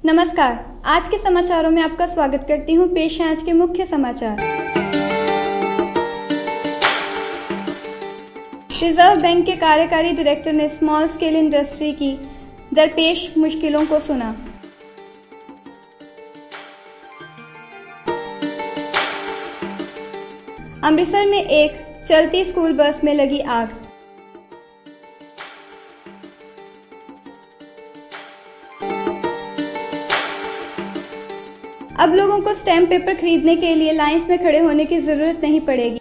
नमस्कार, आज के समाचारों में आपका स्वागत करती हूँ। पेश है आज के मुख्य समाचार। रिजर्व बैंक के कार्यकारी डायरेक्टर ने स्मॉल स्केल इंडस्ट्री की दरपेश मुश्किलों को सुना। अमृतसर में एक चलती स्कूल बस में लगी आग। अब लोगों को स्टैम्प पेपर खरीदने के लिए लाइंस में खड़े होने की जरूरत नहीं पड़ेगी।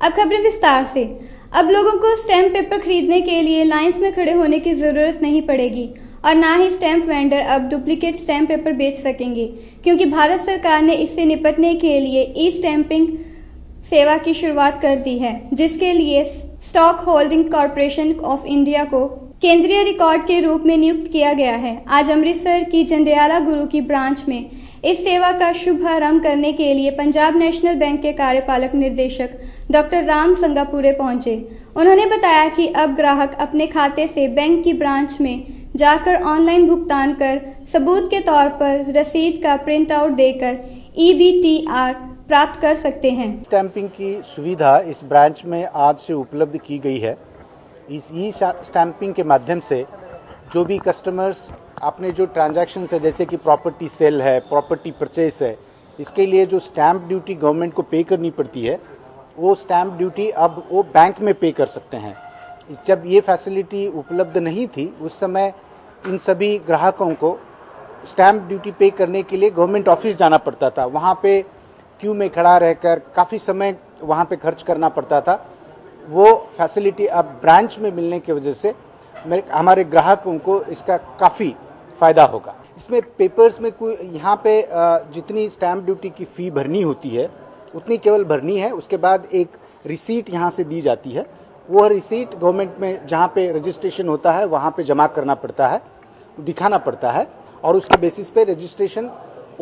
अब खबरें विस्तार से। अब लोगों को स्टैम्प पेपर खरीदने के लिए लाइंस में खड़े होने की जरूरत नहीं पड़ेगी और ना ही स्टैम्प वेंडर अब डुप्लीकेट स्टैम्प पेपर बेच सकेंगे, क्योंकि भारत सरकार ने इससे निपटने के लिए ई स्टैंपिंग सेवा की शुरुआत कर दी है, जिसके लिए stock holding corporation of India को केंद्रीय रिकॉर्ड के रूप में नियुक्त किया गया है। आज अमृतसर की जंडियाला गुरु की ब्रांच में इस सेवा का शुभारंभ करने के लिए पंजाब नेशनल बैंक के कार्यपालक निर्देशक डॉक्टर राम संगापुरे पहुंचे। उन्होंने बताया कि अब ग्राहक अपने खाते से बैंक की ब्रांच में जाकर ऑनलाइन भुगतान कर सबूत के तौर पर रसीद का प्रिंट आउट देकर EBTR प्राप्त कर सकते हैं। स्टैंपिंग की सुविधा इस ब्रांच में आज से उपलब्ध की गई है। इस ई स्टैंपिंग के माध्यम से जो भी कस्टमर्स अपने जो ट्रांजैक्शन है, जैसे कि प्रॉपर्टी सेल है, प्रॉपर्टी परचेस है, इसके लिए जो स्टैंप ड्यूटी गवर्नमेंट को पे करनी पड़ती है, वो स्टैंप ड्यूटी अब वो बैंक में पे कर सकते हैं। जब ये फैसिलिटी उपलब्ध नहीं थी, उस समय इन सभी ग्राहकों को स्टैंप ड्यूटी पे करने के लिए गवर्नमेंट ऑफिस जाना पड़ता था। वहाँ पे क्यू में खड़ा रहकर काफ़ी समय वहाँ पे खर्च करना पड़ता था। वो फैसिलिटी अब ब्रांच में मिलने की वजह से हमारे ग्राहकों को इसका काफ़ी फ़ायदा होगा। इसमें पेपर्स में कोई यहाँ पे जितनी स्टैंप ड्यूटी की फ़ी भरनी होती है उतनी केवल भरनी है। उसके बाद एक रिसीट यहाँ से दी जाती है। वो रिसीट गवर्नमेंट में जहाँ पे रजिस्ट्रेशन होता है वहाँ पे जमा करना पड़ता है, दिखाना पड़ता है और उसके बेसिस पे रजिस्ट्रेशन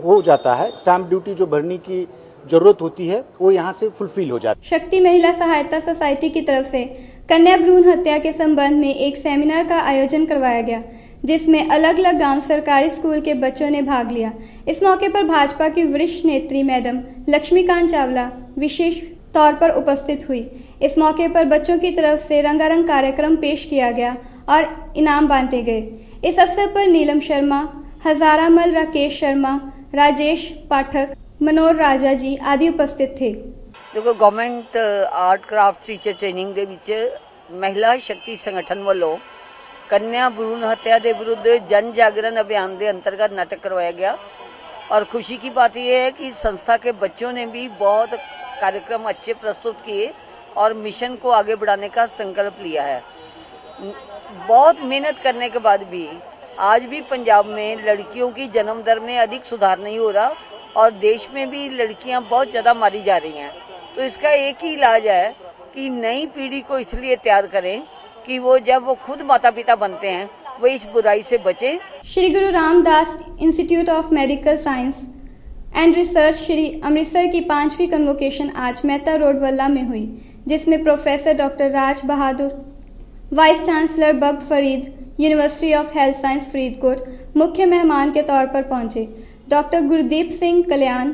हो जाता है। स्टैंप ड्यूटी जो भरने की जरूरत होती है वो यहाँ से फुलफिल हो जाती है। शक्ति महिला सहायता सोसाइटी की तरफ से कन्या भ्रूण हत्या के संबंध में एक सेमिनार का आयोजन करवाया गया, जिसमें अलग अलग गांव सरकारी स्कूल के बच्चों ने भाग लिया। इस मौके पर भाजपा की वरिष्ठ नेत्री मैडम लक्ष्मीकांत चावला विशेष तौर पर उपस्थित हुई। इस मौके पर बच्चों की तरफ से रंगारंग कार्यक्रम पेश किया गया और इनाम बांटे गए। इस अवसर पर नीलम शर्मा, हजारामल राकेश शर्मा, राजेश पाठक, मनोहर राजा जी आदि उपस्थित थे। देखो, government art craft teacher training ਦੇ ਵਿੱਚ महिला शक्ति संगठन ਵੱਲੋਂ कन्या भ्रूण हत्या के विरुद्ध जन जागरण अभियान के अंतर्गत नाटक करवाया गया और खुशी की बात यह है कि संस्था के बच्चों ने भी बहुत कार्यक्रम अच्छे प्रस्तुत किए और मिशन को आगे बढ़ाने का संकल्प लिया है। बहुत मेहनत करने के बाद भी आज भी पंजाब में लड़कियों की जन्म दर में अधिक सुधार नहीं हो रहा और देश में भी लड़कियां बहुत ज़्यादा मारी जा रही हैं। तो इसका एक ही इलाज है कि नई पीढ़ी को इसलिए तैयार करें कि वो जब वो खुद माता पिता बनते हैं वो इस बुराई से बचें। श्री गुरु Ramdas institute of medical science and research Shri Amritsar की 5वीं कन्वोकेशन आज मेहता रोड वल्ला में हुई, जिसमें professor doctor Raj Bahadur, vice chancellor बब Farid, university of health science Faridkot मुख्य मेहमान के तौर पर पहुंचे। Doctor Gurdeep Singh Kalyan,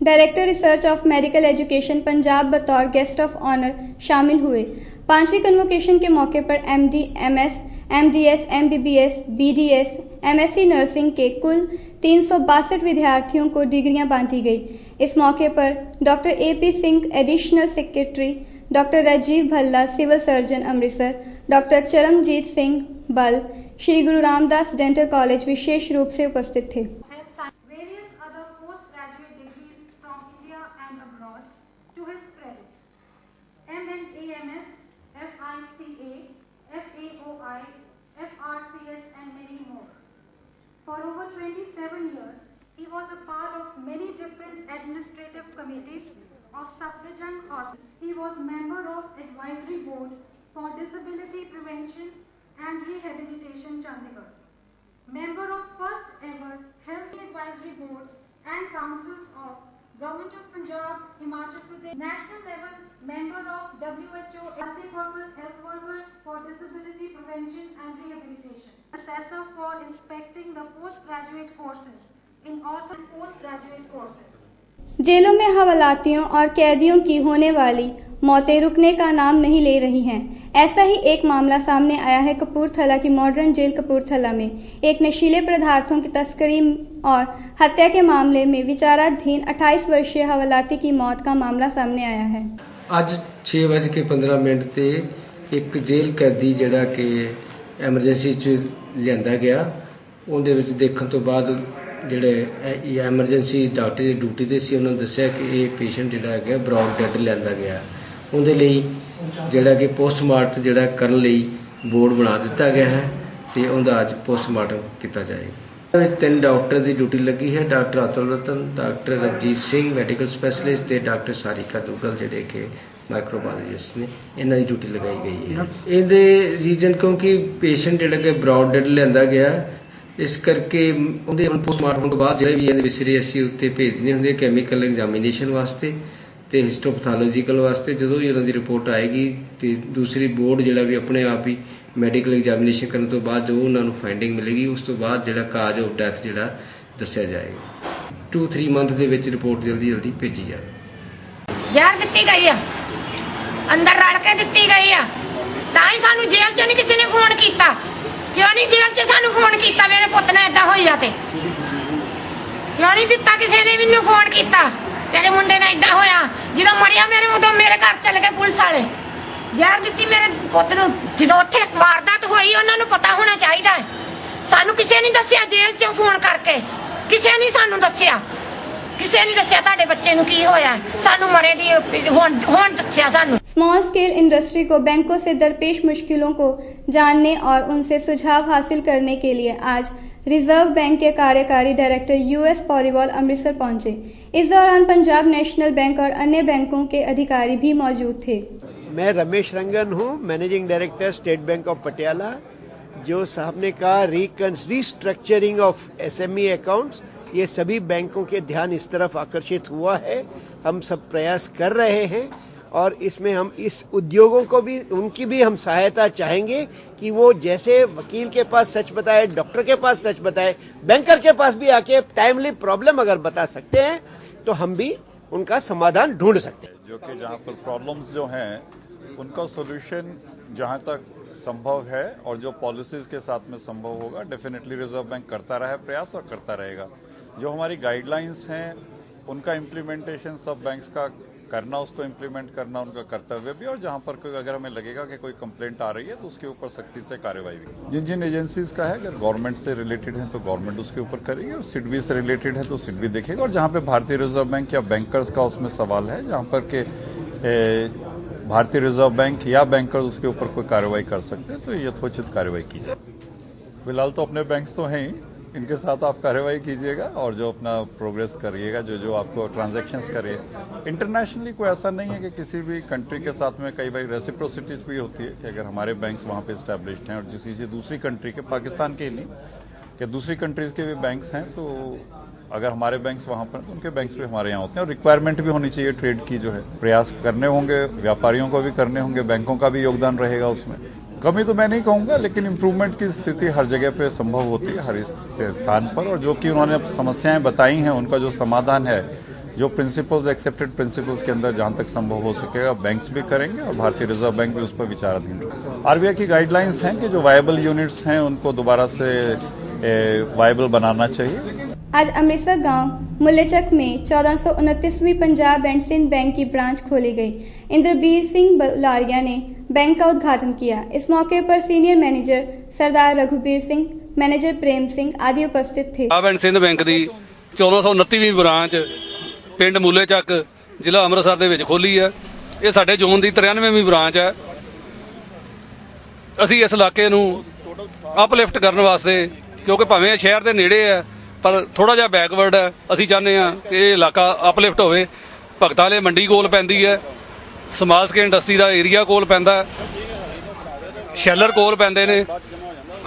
director research of medical education Punjab बतौर गेस्ट ऑफ ऑनर शामिल हुए। 5वीं कन्वोकेशन के मौके पर MD, MS, MDS, MBBS, BDS, MSc nursing के कुल 362 विद्यार्थियों को डिग्रियां बांटी गई। इस मौके पर doctor AP Singh additional secretary, doctor Rajiv Bhalla civil surgeon Amritsar, doctor Charamjit Singh Bal, Shri गुरु रामदास डेंटल कॉलेज विशेष रूप से उपस्थित थे। For over 27 years, he was a part of many different administrative committees of Safdarjung Hospital. He was member of Advisory Board for Disability Prevention and Rehabilitation Chandigarh. Member of first ever Health Advisory Boards and Councils of Government of Punjab, Himachal Pradesh, national level member of WHO, multi-purpose health workers for disability prevention and rehabilitation, assessor for inspecting the postgraduate courses in author postgraduate courses. जेलों में हवालातियों और कैदियों की होने वाली मौतें रुकने का नाम नहीं ले रही हैं। ऐसा ही एक मामला सामने आया है कपूरथला की मॉडर्न जेल कपूरथला में। एक नशीले पदार्थों की तस्करी और हत्या के मामले में विचाराधीन 28 वर्षीय हवालाती की मौत का मामला सामने आया है। ਅੱਜ 6:15 ਤੇ ਇੱਕ ਜੇਲ੍ਹ ਕੈਦੀ ਜਿਹੜਾ ਕਿ ਐਮਰਜੈਂਸੀ 'ਚ ਲਿਆਂਦਾ ਗਿਆ, ਉਹਦੇ ਵਿੱਚ ਦੇਖਣ ਤੋਂ ਬਾਅਦ ਜਿਹੜੇ ਐਮਰਜੈਂਸੀ ਡਾਕਟਰ ਦੀ ਡਿਊਟੀ 'ਤੇ ਸੀ ਉਹਨਾਂ ਨੇ ਦੱਸਿਆ ਕਿ ਇਹ ਪੇਸ਼ੈਂਟ ਜਿਹੜਾ ਹੈਗਾ ਬਰੌਡ ਡੈਡ ਲਿਆਂਦਾ ਗਿਆ। ਉਹਦੇ ਲਈ ਜਿਹੜਾ ਕਿ ਪੋਸਟਮਾਰਟਮ ਜਿਹੜਾ ਕਰਨ ਲਈ ਬੋਰਡ ਬਣਾ ਦਿੱਤਾ ਗਿਆ ਹੈ ਤੇ ਉਹਦਾ ਅੱਜ ਪੋਸਟਮਾਰਟਮ ਕੀਤਾ ਜਾਏਗਾ। ਵਿੱਚ 3 ਡਾਕਟਰ ਦੀ ਡਿਊਟੀ ਲੱਗੀ ਹੈ, doctor Atul Ratan, doctor Ranjit Singh medical specialist ਤੇ ਡਾਕਟਰ ਸਾਰਿਕਾ ਦੁੱਗਲ ਜਿਹੜੇ ਕਿ ਮਾਈਕਰੋਬਾਇਓਲੋਜਿਸਟ ਨੇ, ਇਹਨਾਂ ਦੀ ਡਿਊਟੀ ਲਗਾਈ ਗਈ ਹੈ। ਇਹਦੇ ਰੀਜ਼ਨ ਕਿਉਂਕਿ ਪੇਸ਼ੈਂਟ ਜਿਹੜਾ ਕਿ ਬਰੌਡ ਡੈਡ ਲਿਆਂਦਾ ਗਿਆ, ਇਸ ਕਰਕੇ ਉਹਦੇ ਪੋਸਟਮਾਰਟਮ ਤੋਂ ਬਾਅਦ ਜਿਹੜੇ ਵੀ ਇਹਦੇ ਵਿਸਰੇ ਅਸੀਂ ਉੱਤੇ ਭੇਜਣੇ ਹੁੰਦੇ ਕੈਮੀਕਲ ਐਗਜ਼ਾਮੀਨੇਸ਼ਨ ਵਾਸਤੇ ਤੇ ਹਿਸਟੋਪੈਥੋਲੋਜੀਕਲ ਵਾਸਤੇ। ਜਦੋਂ ਵੀ ਉਹਨਾਂ ਦੀ ਰਿਪੋਰਟ ਆਏਗੀ ਤੇ ਦੂਸਰੀ ਬੋਰਡ ਜਿਹੜਾ ਵੀ ਆਪਣੇ ਆਪ ਹੀ ਮੈਡੀਕਲ ਐਗਜ਼ਾਮੀਨੇਸ਼ਨ ਕਰਨ ਤੋਂ ਬਾਅਦ ਜੋ ਉਹਨਾਂ ਨੂੰ ਫਾਈਂਡਿੰਗ ਮਿਲੇਗੀ ਉਸ ਤੋਂ ਬਾਅਦ ਜਿਹੜਾ ਕਾਜ਼ ਆਫ ਡੈਥ ਜਿਹੜਾ ਦੱਸਿਆ ਜਾਏਗਾ। 2-3 ਮੰਥ ਦੇ ਵਿੱਚ ਰਿਪੋਰਟ ਜਲਦੀ ਭੇਜੀ ਜਾਏ। ਜ਼ਹਿਰ ਦਿੱਤੀ ਗਈ ਆ, ਅੰਦਰ ਰਲ ਕੇ ਦਿੱਤੀ ਗਈ ਆ, ਤਾਂ ਹੀ ਸਾਨੂੰ ਜੇਲ੍ਹ 'ਚੋਂ ਨਹੀਂ ਕਿਸੇ ਨੇ ਫੋਨ ਕੀਤਾ। ਕਿਉਂ ਨਹੀਂ ਜੇਲ੍ਹ 'ਚ ਸਾਨੂੰ ਫੋਨ ਕੀਤਾ? ਮੇਰੇ ਪੁੱਤ ਨੇ ਏਦਾਂ ਹੋਈ ਆ ਤੇ ਕਿਉਂ ਨਹੀਂ ਦਿੱਤਾ ਕਿਸੇ ਨੇ ਮੈਨੂੰ ਫੋਨ ਕੀਤਾ? ਤੇਰੇ ਮੁੰਡੇ ਨੇ ਏਦਾਂ ਹੋਇਆ, ਜਦੋਂ ਮਰਿਆ ਮੇਰੇ ਉਦੋਂ ਮੇਰੇ ਘਰ ਚਲੇ ਗਏ ਪੁਲਿਸ ਵਾਲੇ, ਜ਼ਹਿਰ ਦਿੱਤੀ ਮੇਰੇ ਪੁੱਤ ਨੂੰ। ਜਦੋਂ ਉੱਥੇ ਵਾਰਦਾਤ ਹੋਈ ਉਹਨਾਂ ਨੂੰ ਪਤਾ ਹੋਣਾ ਚਾਹੀਦਾ ਹੈ, ਸਾਨੂੰ ਕਿਸੇ ਨੇ ਦੱਸਿਆ ਜੇਲ੍ਹ 'ਚੋਂ ਫੋਨ ਕਰਕੇ, ਕਿਸੇ ਨੇ ਸਾਨੂੰ ਦੱਸਿਆ, ਕਿਸੇ ਨੇ ਦੱਸਿਆ ਤੁਹਾਡੇ ਬੱਚੇ ਨੂੰ ਕੀ ਹੋਇਆ, ਸਾਨੂੰ ਮਰੇ ਦੀ ਹੁਣ ਦੱਸਿਆ ਸਾਨੂੰ। स्मॉल स्केल इंडस्ट्री को बैंकों से दरपेश मुश्किलों को जानने और उनसे सुझाव हासिल करने के लिए आज रिजर्व बैंक के कार्यकारी डायरेक्टर यूएस पॉलीवॉल अमृतसर पहुंचे। इस दौरान पंजाब नेशनल बैंक और अन्य बैंकों के अधिकारी भी मौजूद थे। मैं रमेश रंगन हूँ, managing director state bank of Patiala. जो साहब ने कहा रीस्ट्रक्चरिंग ऑफ एसएमई अकाउंट्स, ये सभी बैंकों के ध्यान इस तरफ आकर्षित हुआ है। हम सब प्रयास कर रहे हैं और इसमें हम इस उद्योगों को भी उनकी भी हम सहायता चाहेंगे कि वो जैसे वकील के पास सच बताए, डॉक्टर के पास सच बताए, बैंकर के पास भी आके टाइमली प्रॉब्लम अगर बता सकते हैं तो हम भी उनका समाधान ढूंढ सकते हैं। जो कि जहाँ पर प्रॉब्लम्स जो हैं उनका सोल्यूशन जहाँ तक संभव है और जो पॉलिसीज़ के साथ में संभव होगा, डेफिनेटली रिजर्व बैंक करता रहा है प्रयास और करता रहेगा। जो हमारी गाइडलाइंस हैं उनका इम्प्लीमेंटेशन सब बैंक्स का करना, उसको इम्प्लीमेंट करना उनका कर्तव्य भी, और जहाँ पर कोई अगर हमें लगेगा कि कोई कंप्लेंट आ रही है तो उसके ऊपर सख्ती से कार्रवाई भी। जिन जिन एजेंसीज़ का है, अगर गवर्नमेंट से रिलेटेड है तो गवर्नमेंट उसके ऊपर करेगी, और सिडबी से रिलेटेड है तो सिडबी देखेगा, और जहाँ पे भारतीय रिजर्व बैंक या बैंकर्स का उसमें सवाल है, जहाँ पर के भारतीय रिजर्व बैंक या बैंकर्स उसके ऊपर कोई कार्रवाई कर सकते हैं तो यथोचित कार्रवाई की जाए। फिलहाल तो अपने बैंक्स तो हैं ही, इनके साथ आप कार्रवाई कीजिएगा और जो अपना प्रोग्रेस करिएगा, जो आपको ट्रांजैक्शंस करिए। इंटरनेशनली कोई ऐसा नहीं है कि किसी भी कंट्री के साथ में कई बार रेसिप्रोसिटीज भी होती है कि अगर हमारे बैंक्स वहाँ पे इस्टेब्लिश्ड हैं और किसी दूसरी कंट्री के, पाकिस्तान के ही नहीं कि दूसरी कंट्रीज़ के भी बैंक्स हैं, तो अगर हमारे बैंक्स वहाँ पर तो उनके बैंक्स भी हमारे यहाँ होते हैं। और रिक्वायरमेंट भी होनी चाहिए ट्रेड की, जो है प्रयास करने होंगे, व्यापारियों को भी करने होंगे, बैंकों का भी योगदान रहेगा उसमें। कमी तो मैं नहीं कहूँगा, लेकिन इम्प्रूवमेंट की स्थिति हर जगह पे संभव होती है, हर स्थान पर। और जो कि उन्होंने समस्याएं बताई हैं उनका जो समाधान है, जो प्रिंसिपल्स, एक्सेप्टेड प्रिंसिपल्स के अंदर जहाँ तक संभव हो सकेगा बैंक्स भी करेंगे और भारतीय रिजर्व बैंक भी उस पर विचाराधीन रहेगा। आरबीआई की गाइडलाइंस हैं कि जो वायबल यूनिट्स हैं उनको दोबारा से वायबल बनाना चाहिए। आज अमृतसर गांव मुल्लेचक में 1429वीं पंजाब एंड सिंध बैंक की ब्रांच खोली गई। इंद्रबीर सिंह बुलारिया ने बैंक का उद्घाटन किया। इस मौके पर सीनियर मैनेजर सरदार रघुबीर सिंह, मैनेजर प्रेम सिंह आदि उपस्थित थे। पंजाब एंड सिंध बैंक की 1429वीं ब्रांच पिंड मुल्लेचक ਜ਼ਿਲ੍ਹਾ ਅੰਮ੍ਰਿਤਸਰ ਦੇ ਵਿੱਚ ਖੋਲੀ ਹੈ। ਇਹ ਸਾਡੇ ਜ਼ੋਨ ਦੀ 93ਵੀਂ ਬ੍ਰਾਂਚ ਹੈ। ਅਸੀਂ ਇਸ ਇਲਾਕੇ ਨੂੰ ਅਪਲਿਫਟ ਕਰਨ ਵਾਸਤੇ, ਕਿਉਂਕਿ ਭਾਵੇਂ ਸ਼ਹਿਰ ਦੇ ਨੇੜੇ ਹੈ ਪਰ ਥੋੜਾ ਜਿਹਾ ਬੈਕਵਰਡ ਹੈ, ਅਸੀਂ ਚਾਹੁੰਦੇ ਹਾਂ ਕਿ ਇਹ ਇਲਾਕਾ ਅਪਲਿਫਟ ਹੋਵੇ। ਭਗਤਾਂ ਵਾਲੇ ਮੰਡੀ ਕੋਲ ਪੈਂਦੀ ਹੈ, ਸਮਾਲ ਸਕੇਲ ਇੰਡਸਟਰੀ ਦਾ ਏਰੀਆ ਕੋਲ ਪੈਂਦਾ, ਸ਼ੈਲਰ ਕੋਲ ਪੈਂਦੇ ਨੇ।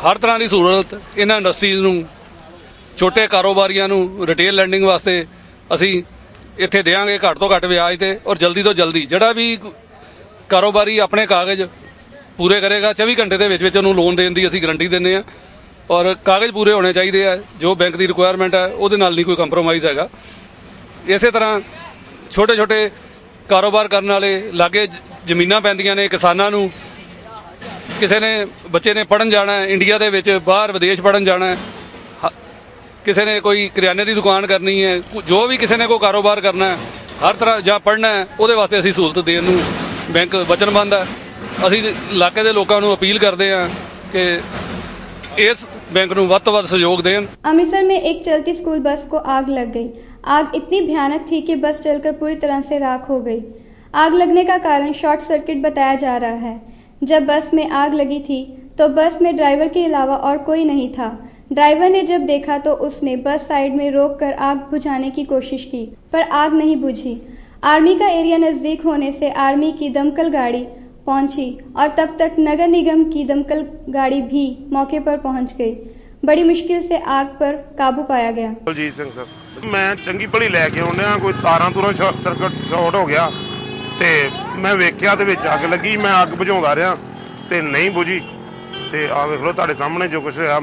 ਹਰ ਤਰ੍ਹਾਂ ਦੀ ਸਹੂਲਤ ਇਹਨਾਂ ਇੰਡਸਟਰੀਜ਼ ਨੂੰ, ਛੋਟੇ ਕਾਰੋਬਾਰੀਆਂ ਨੂੰ ਰਿਟੇਲ ਲੈਂਡਿੰਗ ਵਾਸਤੇ ਅਸੀਂ ਇੱਥੇ ਦੇਵਾਂਗੇ ਘੱਟ ਤੋਂ ਘੱਟ ਵਿਆਜ ਤੇ, ਔਰ ਜਲਦੀ ਤੋਂ ਜਲਦੀ ਜਿਹੜਾ ਵੀ ਕਾਰੋਬਾਰੀ ਆਪਣੇ ਕਾਗਜ਼ ਪੂਰੇ ਕਰੇਗਾ 24 ਘੰਟੇ ਦੇ ਵਿੱਚ ਉਹਨੂੰ ਲੋਨ ਦੇਣ ਦੀ ਅਸੀਂ ਗਰੰਟੀ ਦਿੰਦੇ ਹਾਂ। ਔਰ ਕਾਗਜ਼ ਪੂਰੇ ਹੋਣੇ ਚਾਹੀਦੇ ਆ, ਜੋ ਬੈਂਕ ਦੀ ਰਿਕੁਆਇਰਮੈਂਟ ਹੈ ਉਹਦੇ ਨਾਲ ਨਹੀਂ ਕੋਈ ਕੰਪਰੋਮਾਈਜ਼ ਹੈਗਾ। ਇਸੇ ਤਰ੍ਹਾਂ ਛੋਟੇ ਛੋਟੇ ਕਾਰੋਬਾਰ ਕਰਨ ਵਾਲੇ, ਲਾਗੇ ਜ਼ਮੀਨਾਂ ਪੈਂਦੀਆਂ ਨੇ ਕਿਸਾਨਾਂ ਨੂੰ, ਕਿਸੇ ਨੇ ਬੱਚੇ ਨੇ ਪੜ੍ਹਨ ਜਾਣਾ ਹੈ ਇੰਡੀਆ ਦੇ ਵਿੱਚ, ਬਾਹਰ ਵਿਦੇਸ਼ ਪੜ੍ਹਨ ਜਾਣਾ ਹੈ, ਕਿਸੇ ਨੇ ਕੋਈ ਕਰਿਆਨੇ ਦੀ ਦੁਕਾਨ ਕਰਨੀ ਹੈ, ਜੋ ਵੀ ਕਿਸੇ ਨੇ ਕੋਈ ਕਾਰੋਬਾਰ ਕਰਨਾ ਹੈ, ਹਰ ਤਰ੍ਹਾਂ ਜਾਂ ਪੜ੍ਹਨਾ ਹੈ, ਉਹਦੇ ਵਾਸਤੇ ਅਸੀਂ ਸਹੂਲਤ ਦੇਣ ਨੂੰ ਬੈਂਕ ਵਚਨਬੱਧ ਹੈ। ਅਸੀਂ ਇਲਾਕੇ ਦੇ ਲੋਕਾਂ ਨੂੰ ਅਪੀਲ ਕਰਦੇ ਹਾਂ कि इस बैंक ਨੂੰ ਵੱਧ ਤੋਂ ਵੱਧ सहयोग दें। अमृतसर में एक चलती स्कूल बस को आग लग गई। आग इतनी भयानक थी कि बस जलकर पूरी तरह से राख हो गई। आग लगने का कारण शॉर्ट सर्किट बताया जा रहा है। जब बस में आग लगी थी तो बस में ड्राइवर के अलावा और कोई नहीं था। ड्राइवर ने जब देखा तो उसने बस साइड में रोक कर आग बुझाने की कोशिश की, पर आग नहीं बुझी। आर्मी का एरिया नज़दीक होने से आर्मी की दमकल गाड़ी पहुंची और तब तक नगर निगम की दमकल गाड़ी भी मौके पर पहुंच गई। बड़ी मुश्किल से आग पर काबू पाया गया। बलजीत सिंह सर, मैं चंगी भली लैके आने कोई तारां तूरां सर्किट शॉर्ट हो गया ते मैं वेख्या ते विच अग लगी। मैं अग बुझाउंदा रहा ते नहीं बुझी ते आ वेख लो तुहाडे सामने जो कुछ होया।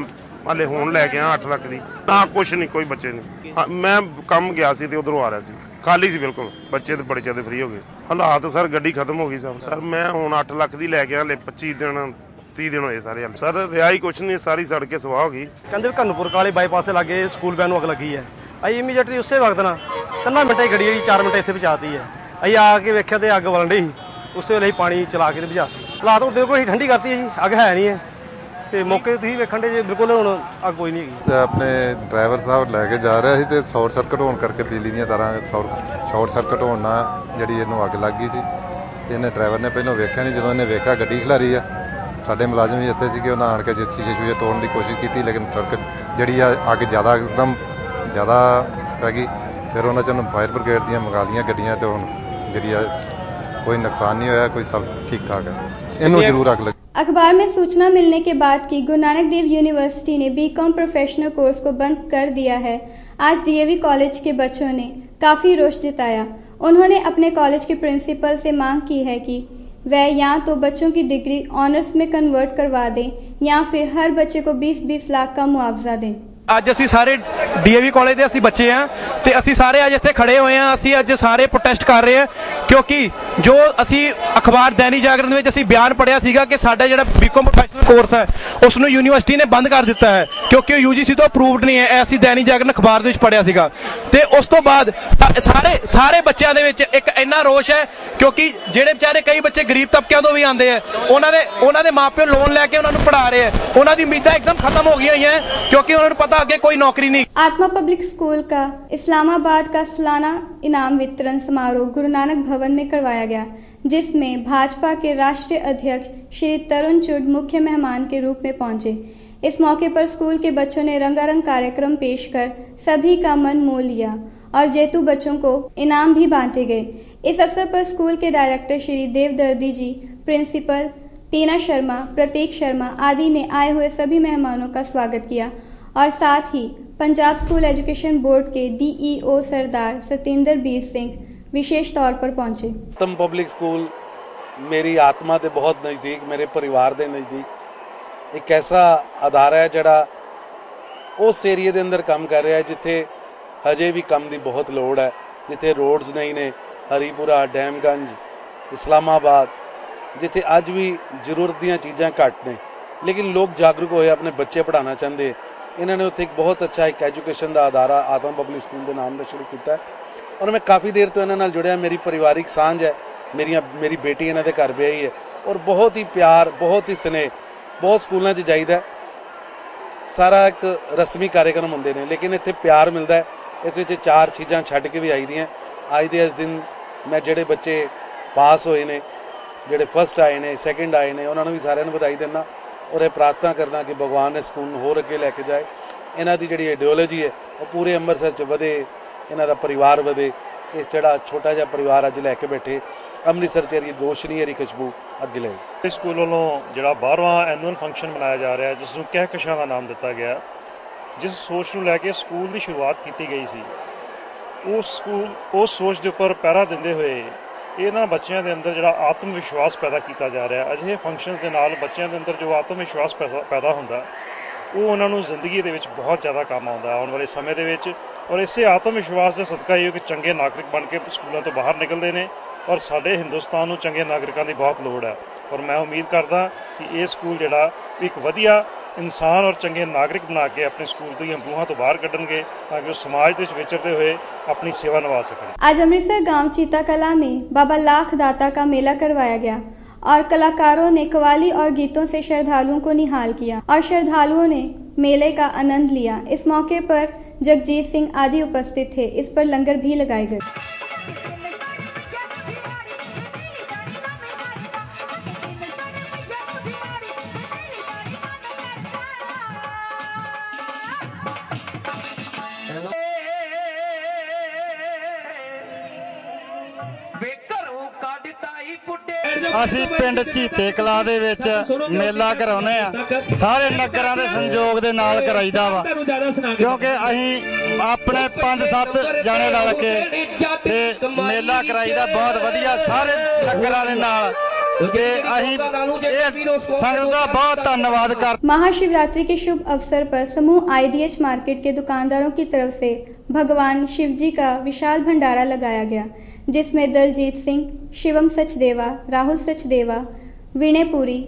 हाले हुण लैके आया 8 लाख दी ना, कुछ नहीं, कोई बच्चे नहीं। हाँ, मैं कम गया सी ते उधरों आ रहा सी, खाली सी बिल्कुल, बच्चे तो बड़े ज्यादा फ्री हो गए। हालात सर गड्डी खत्म हो गई सर मैं हुण 8 लाख दी लैके आया, 25 दिन 30 दिन होए सारे सर, रिहा ही कुछ नहीं, सारी सड़ के सवाह हो गई। कहते घनपुर काले बाईपास से लागे स्कूल वैन अग लगी है। अं इमीजिएटली उस वक्त ना 3 मिनट गड्डी जी 4 मिनट इतने पहुँचाती है। अं आके वेख्या तो अग बलन रही, उस वे पानी चला के बुझाती। हालात हूँ बिल्कुल ठंडी करती है जी, अग है नहीं है तो मौके तुम वेखण दे बिल्कुल हूँ अग कोई नहीं है। अपने ड्राइवर साहब लैके जा रहा है तो शॉर्ट सर्किट होने करके बिजली दी तारां शॉर्ट सर्किट होने नाल जिहड़ी इहनूं अग लग गई सी। इहने ड्राइवर ने पहलों वेख्या नहीं, जो इन्हें वेख्या गड्डी खिलारी है, साडे मुलाजम भी इत्थे सीगे, उन्हें आण के शीशे शूशे तोड़न की कोशिश की, लेकिन सर्किट जिहड़ी अग ज़्यादा एकदम ज़्यादा पै गई। फिर उन्होंने चों फायर ब्रिगेड दी मंगा लियां गड्डियां ते हुण जिहड़ी कोई नुकसान नहीं होया, कोई सब ठीक ठाक है। इन्हूं जरूर अग लगी। अखबार में सूचना मिलने के बाद की गुरु नानक देव यूनिवर्सिटी ने बीकॉम प्रोफेशनल कोर्स को बंद कर दिया है। आज डीएवी कॉलेज के बच्चों ने काफ़ी रोष जताया। उन्होंने अपने कॉलेज के प्रिंसिपल से मांग की है कि वह या तो बच्चों की डिग्री ऑनर्स में कन्वर्ट करवा दें या फिर हर बच्चे को 20-20 लाख का मुआवजा दें। ਅੱਜ ਅਸੀਂ ਸਾਰੇ ਡੀਏਵੀ ਕਾਲਜ ਦੇ ਅਸੀਂ ਬੱਚੇ ਆ ਤੇ ਅਸੀਂ ਸਾਰੇ ਅੱਜ ਇੱਥੇ ਖੜੇ ਹੋਏ ਆ। ਅਸੀਂ ਅੱਜ ਸਾਰੇ ਪ੍ਰੋਟੈਸਟ ਕਰ ਰਹੇ ਆ ਕਿਉਂਕਿ ਜੋ ਅਸੀਂ ਅਖਬਾਰ ਦੈਨਿਕ ਜਾਗਰਣ ਵਿੱਚ ਅਸੀਂ ਬਿਆਨ ਪੜਿਆ ਸੀਗਾ ਕਿ ਸਾਡਾ ਜਿਹੜਾ ਬੀਕਾਮ ਪ੍ਰੋਫੈਸ਼ਨਲ ਕੋਰਸ ਹੈ ਉਸ ਨੂੰ ਯੂਨੀਵਰਸਿਟੀ ਨੇ ਬੰਦ ਕਰ ਦਿੱਤਾ ਹੈ ਕਿਉਂਕਿ ਉਹ ਯੂਜੀਸੀ ਤੋਂ ਅਪਰੂਵਡ ਨਹੀਂ ਹੈ। ਅਸੀਂ ਦੈਨਿਕ ਜਾਗਰਣ ਅਖਬਾਰ ਦੇ ਵਿੱਚ ਪੜਿਆ ਸੀਗਾ ਤੇ ਉਸ ਤੋਂ ਬਾਅਦ ਸਾਰੇ ਬੱਚਿਆਂ ਦੇ ਵਿੱਚ ਇੱਕ ਇੰਨਾ ਰੋਸ਼ ਹੈ ਕਿਉਂਕਿ ਜਿਹੜੇ ਵਿਚਾਰੇ ਕਈ ਬੱਚੇ ਗਰੀਬ ਤਬਕਿਆਂ ਤੋਂ ਵੀ ਆਉਂਦੇ ਆ, ਉਹਨਾਂ ਦੇ ਮਾਪਿਓ ਲੋਨ ਲੈ ਕੇ ਉਹਨਾਂ ਨੂੰ ਪੜ੍ਹਾ ਰਹੇ ਆ। ਉਹਨਾਂ ਦੀ ਉਮੀਦਾਂ ਇੱਕਦਮ ਖਤਮ हो गई हैं क्योंकि उन्होंने पता आगे कोई नौकरी नहीं। आत्मा पब्लिक स्कूल का इस्लामाबाद का सालाना इनाम वितरण समारोह गुरु नानक भवन में करवाया गया, जिसमें भाजपा के राष्ट्रीय अध्यक्ष श्री तरुण चुड मुख्य मेहमान के रूप में पहुंचे। इस मौके पर स्कूल के बच्चों ने रंगारंग कार्यक्रम पेश कर सभी का मन मोह लिया और जेतु बच्चों को इनाम भी बांटे गए। इस अवसर पर स्कूल के डायरेक्टर श्री देवदर्दी जी, प्रिंसिपल टीना शर्मा, प्रतीक शर्मा आदि ने आए हुए सभी मेहमानों का स्वागत किया और साथ ही पंजाब स्कूल एजुकेशन बोर्ड के डीईओ सरदार सतेंद्र बीर सिंह विशेष तौर पर पहुंचे। आत्मा पब्लिक स्कूल मेरी आत्मा के बहुत नज़दीक, मेरे परिवार के नज़दीक एक ऐसा अदारा है जिहड़ा उस एरिए के अंदर काम कर रहा है जिथे हजे भी काम की बहुत लोड़ है, जिथे रोड्स नहीं ने, हरीपुरा, डैमगंज, इस्लामाबाद, जिथे अज भी जरूरत दी चीज़ां घट ने लेकिन लोग जागरूक होए अपने बच्चे पढ़ाना चाहते। इन्होंने उत्थे एक बहुत अच्छा एक एजुकेशन का अदारा आत्मा पब्लिक स्कूल के नाम का शुरू किया और मैं काफ़ी देर तो इन्होंने नाल जुड़िया। मेरी परिवारिक सांझ है, मेरी बेटी इन्हों के घर ब्याही है और बहुत ही प्यार, बहुत ही स्नेह, बहुत स्कूलों च जाइदा सारा एक रस्मी कार्यक्रम होंदे ने लेकिन इत्थे प्यार मिलता है। इस 4 चीज़ां छड्ड के भी आई दियां। अज दे इस दिन मैं जिहड़े बच्चे पास होए ने, ਜਿਹੜੇ फस्ट आए ने, सैकेंड आए ने, उन्होंने भी सारिਆਂ ਨੂੰ ਵਧਾਈ देना और यह प्रार्थना करना कि भगवान इस स्कूल होर अगे लैके जाए। इन्हों की जी आइडियोलॉजी है वो पूरे अंमृतसर च वधे, इन्हों का परिवार वधे। ये जोड़ा छोटा जहा परिवार अज लैके बैठे अमृतसर च एरी रोशनी एरी खुशबू अगे ले। स्कूल वालों जो 12वां एनुअल फंक्शन मनाया जा रहा है जिसनों कहकशां का नाम दिता गया, जिस सोच को लैके स्कूल की शुरुआत की गई सी ਉਸ ਸੋਚ ਦੇ ਉੱਪਰ ਪਹਿਰਾ ਦਿੰਦੇ ਹੋਏ ਇਹਨਾਂ ਬੱਚਿਆਂ ਦੇ ਅੰਦਰ ਜਿਹੜਾ ਆਤਮ ਵਿਸ਼ਵਾਸ ਪੈਦਾ ਕੀਤਾ ਜਾ ਰਿਹਾ। ਅਜਿਹੇ ਫੰਕਸ਼ਨਸ ਦੇ ਨਾਲ ਬੱਚਿਆਂ ਦੇ ਅੰਦਰ ਜੋ ਆਤਮ ਵਿਸ਼ਵਾਸ ਪੈਦਾ ਹੁੰਦਾ ਉਹ ਉਹਨਾਂ ਨੂੰ ਜ਼ਿੰਦਗੀ ਦੇ ਵਿੱਚ ਬਹੁਤ ਜ਼ਿਆਦਾ ਕੰਮ ਆਉਂਦਾ ਆਉਣ ਵਾਲੇ ਸਮੇਂ ਦੇ ਵਿੱਚ। ਔਰ ਇਸੇ ਆਤਮ ਵਿਸ਼ਵਾਸ ਦੇ ਸਦਕਾ ਇਹ ਕਿ ਚੰਗੇ ਨਾਗਰਿਕ ਬਣ ਕੇ ਸਕੂਲਾਂ ਤੋਂ ਬਾਹਰ ਨਿਕਲਦੇ ਨੇ। ਔਰ ਸਾਡੇ ਹਿੰਦੁਸਤਾਨ ਨੂੰ ਚੰਗੇ ਨਾਗਰਿਕਾਂ ਦੀ ਬਹੁਤ ਲੋੜ ਹੈ। ਔਰ ਮੈਂ ਉਮੀਦ ਕਰਦਾ ਕਿ ਇਹ ਸਕੂਲ ਜਿਹੜਾ ਇੱਕ ਵਧੀਆ इंसान और चंगे नागरिक बना के अपने स्कूल तो अंबूहों तो बाहर कढ़नगे ताकि वो समाज के विचरते हुए अपनी सेवा निभा सकें। आज अमृतसर गांव चीता कला में बाबा लाख दाता का मेला करवाया गया और कलाकारों ने कव्वाली और गीतों से श्रद्धालुओं को निहाल किया और श्रद्धालुओं ने मेले का आनंद लिया। इस मौके पर जगजीत सिंह आदि उपस्थित थे। इस पर लंगर भी लगाए गए। ਅਸੀਂ ਪਿੰਡ ਝੀਤੇ ਕਲਾ ਦੇ ਵਿੱਚ ਮੇਲਾ ਕਰਾਉਂਦੇ ਆ। ਸਾਰੇ ਨਗਰਾਂ ਦੇ ਸੰਯੋਗ ਦੇ ਨਾਲ ਕਰਾਈਦਾ ਵਾ ਕਿਉਂਕਿ ਅਸੀਂ ਆਪਣੇ 5-7 ਜਾਣੇ ਰਲ ਕੇ ਤੇ ਮੇਲਾ ਕਰਾਈਦਾ ਬਹੁਤ ਵਧੀਆ ਸਾਰੇ ਨਗਰਾਂ ਦੇ ਨਾਲ। महाशिवरात्रि के शुभ अवसर पर समूह IDH मार्केट के दुकानदारों की तरफ से भगवान शिव जी का विशाल भंडारा लगाया गया, जिसमें दलजीत सिंह, शिवम सचदेवा, राहुल सचदेवा, विनयपुरी,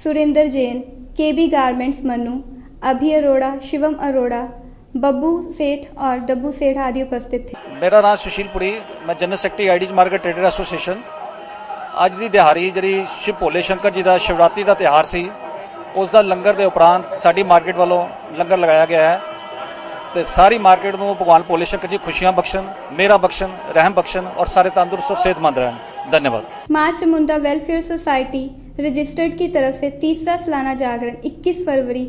सुरेंद्र जैन, KB गारमेंट्स मनु, अभी अरोड़ा, शिवम अरोड़ा, बब्बू सेठ और डब्बू सेठ आदि उपस्थित थे। मेरा नाम सुशील पुरी, मैं general secretary IDH market trader association. ਅੱਜ ਦੀ ਦਿਹਾੜੀ ਜਿਹੜੀ ਸ਼ਿਵ ਭੋਲੇ ਸ਼ੰਕਰ ਜੀ ਦਾ ਸ਼ਿਵਰਾਤਰੀ ਦਾ ਤਿਉਹਾਰ ਸੀ, ਉਸ ਦਾ ਲੰਗਰ ਦੇ ਉਪਰੰਤ ਸਾਡੀ ਮਾਰਕੀਟ ਵੱਲੋਂ ਲੰਗਰ ਲਗਾਇਆ ਗਿਆ ਹੈ ਤੇ ਸਾਰੀ ਮਾਰਕੀਟ ਨੂੰ ਭਗਵਾਨ ਭੋਲੇ ਸ਼ੰਕਰ ਜੀ ਖੁਸ਼ੀਆਂ ਬਖਸ਼ਣ, ਮੇਰਾ ਬਖਸ਼ਣ, ਰਹਿਮ ਬਖਸ਼ਣ ਔਰ ਸਾਰੇ ਤੰਦਰੁਸਤ और सेहतमंद रहें। धन्यवाद। माँ चामुंडा वेलफेयर सोसाइटी रजिस्टर्ड की तरफ से तीसरा सालाना जागरण 21 फरवरी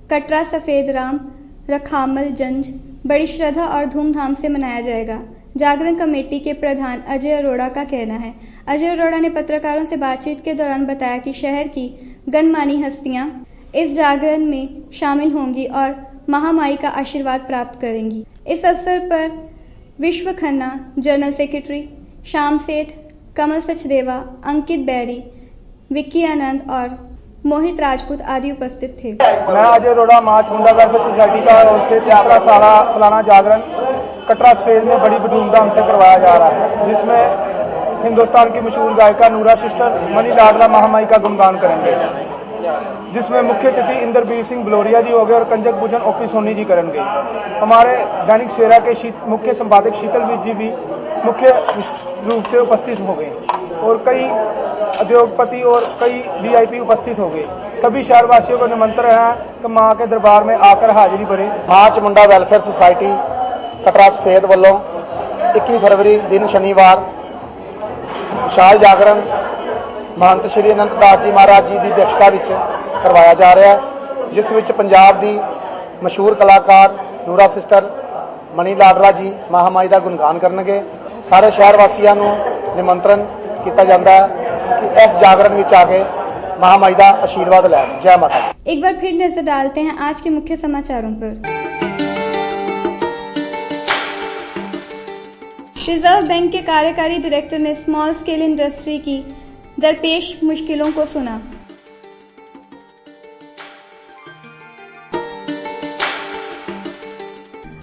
कटरा सफेद राम रखामल जंज बड़ी श्रद्धा और धूमधाम से मनाया जाएगा। जागरण कमेटी के प्रधान अजय अरोड़ा का कहना है। अजय अरोड़ा ने पत्रकारों से बातचीत के दौरान बताया कि शहर की गणमानी हस्तियां इस जागरण में शामिल होंगी और महामाई का आशीर्वाद प्राप्त करेंगी। इस अवसर पर विश्व खन्ना, जनरल सेक्रेटरी श्याम सेठ, कमल सचदेवा, अंकित बैरी, विक्की आनंद और मोहित राजपूत आदि उपस्थित थे। मैं अजय अरोड़ा, माँ चामुंडा वेलफेयर सोसाइटी का ओर से तीसरा सालाना जागरण कटरा सफेद में बड़ी धूमधाम से करवाया जा रहा है, जिसमें हिंदुस्तान की मशहूर गायिका नूरा सिस्टर मनी लाडला महामाई का गुणगान करेंगे, जिसमें मुख्य अतिथि इंद्रबीर सिंह बलोरिया जी हो गए और कंजक पूजन OP सोनी जी करेंगे। हमारे दैनिक सवेरा के मुख्य संपादक शीतलवीर जी भी मुख्य रूप से उपस्थित हो गए और कई उद्योगपति और कई VIP उपस्थित हो गए। सभी शहरवासियों को निमंत्रण है कि माँ के दरबार में आकर हाजिरी भरें। माँ चामुंडा वेलफेयर सोसाइटी कटरा सफेद वालों 21 फरवरी दिन शनिवार विशाल जागरण महंत श्री अनंत दास जी महाराज जी की अध्यक्षता में करवाया जा रहा है, जिस विच पंजाब की मशहूर कलाकार नूरा सिस्टर मनी लाडला जी महामाई का गुणगान करनगे। सारे शहर वासियों को निमंत्रण किया जाता है कि इस जागरण में आके महामाई का आशीर्वाद लें। जय माता। एक बार फिर नजर डालते हैं आज के मुख्य समाचारों पर। रिजर्व बैंक के कार्यकारी डायरेक्टर ने स्मॉल स्केल इंडस्ट्री की दरपेश मुश्किलों को सुना।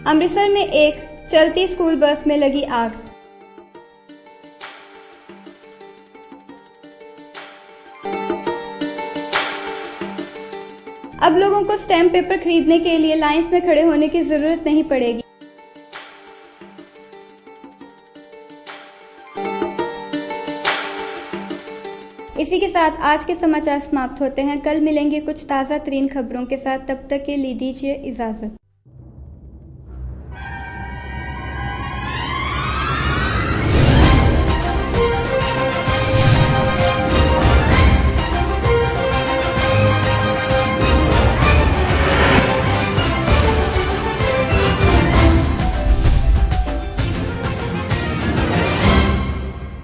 अमृतसर में एक चलती स्कूल बस में लगी आग। अब लोगों को स्टैम्प पेपर खरीदने के लिए लाइंस में खड़े होने की जरूरत नहीं पड़ेगी। इसी के साथ आज के समाचार समाप्त होते हैं। कल मिलेंगे कुछ ताज़ा तरीन खबरों के साथ, तब तक के लिए दीजिए इजाजत।